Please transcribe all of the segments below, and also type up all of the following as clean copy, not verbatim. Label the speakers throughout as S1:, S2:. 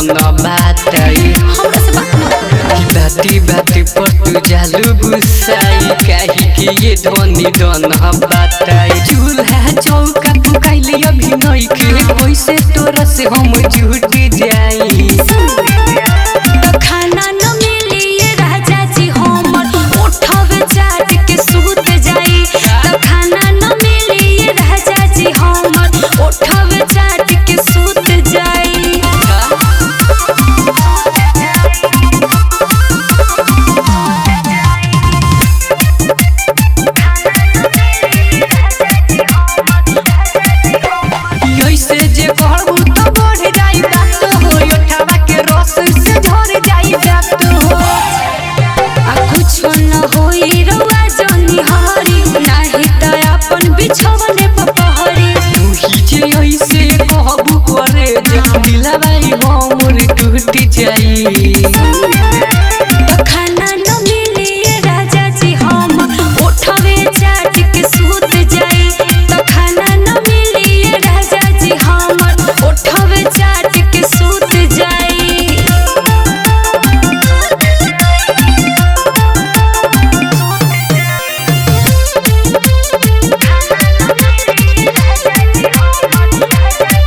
S1: दन बाताई बाती बाती पर तू जालू गुस्साई काहे कि ये धनी दन बाताई चूल्हा चौका तू कैले अभी नहीं के कैसे तोरा से हम झूठ जाई
S2: खाना न मिली ये राजा जी हमर उठवे चाट के सूत जाई त खाना न मिली ये राजा जी हमर उठवे चाट के सूत जाई
S1: ऐसे जे कहबू त बढ़ जाई बात हो उठावा के रस से झड़ जाई बात हो
S2: आ कुछो न होई रउआ जनी हरी नाही त अपन बिछवने पपहरी
S1: तू जे ऐसे कहबू करे जे दिलवाई हमर टूट जाई
S2: खाना न मिली ये राजा जी हम उठवे चाट के सूत जाई त खाना न मिली ये राजा जी हमर उठवे चाट के सूत जाई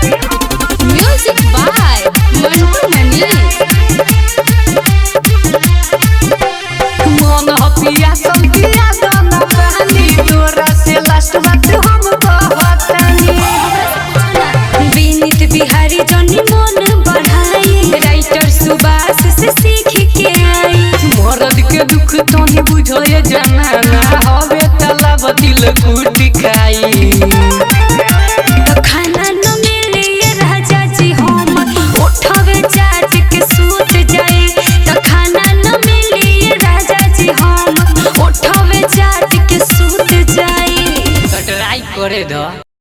S2: म्यूजिक बाय मंटू मनीष
S1: मन हपिया संकिया दाना पानी तोरा से लास्ट बात हम कहतानी
S2: विनीत बिहारी जनी मन बढ़ाई राइटर सुभाष से सीख के आई
S1: मरद के दुख तनी बुझे जनाना हवे तला बदिल कुट खाई
S2: खाना न मिली ये राजा जी हम उठवे चाट के सूत जाई त खाना न मिली ये राजा जी हम उठवे चाट के सूत जाई
S1: कटराई करे द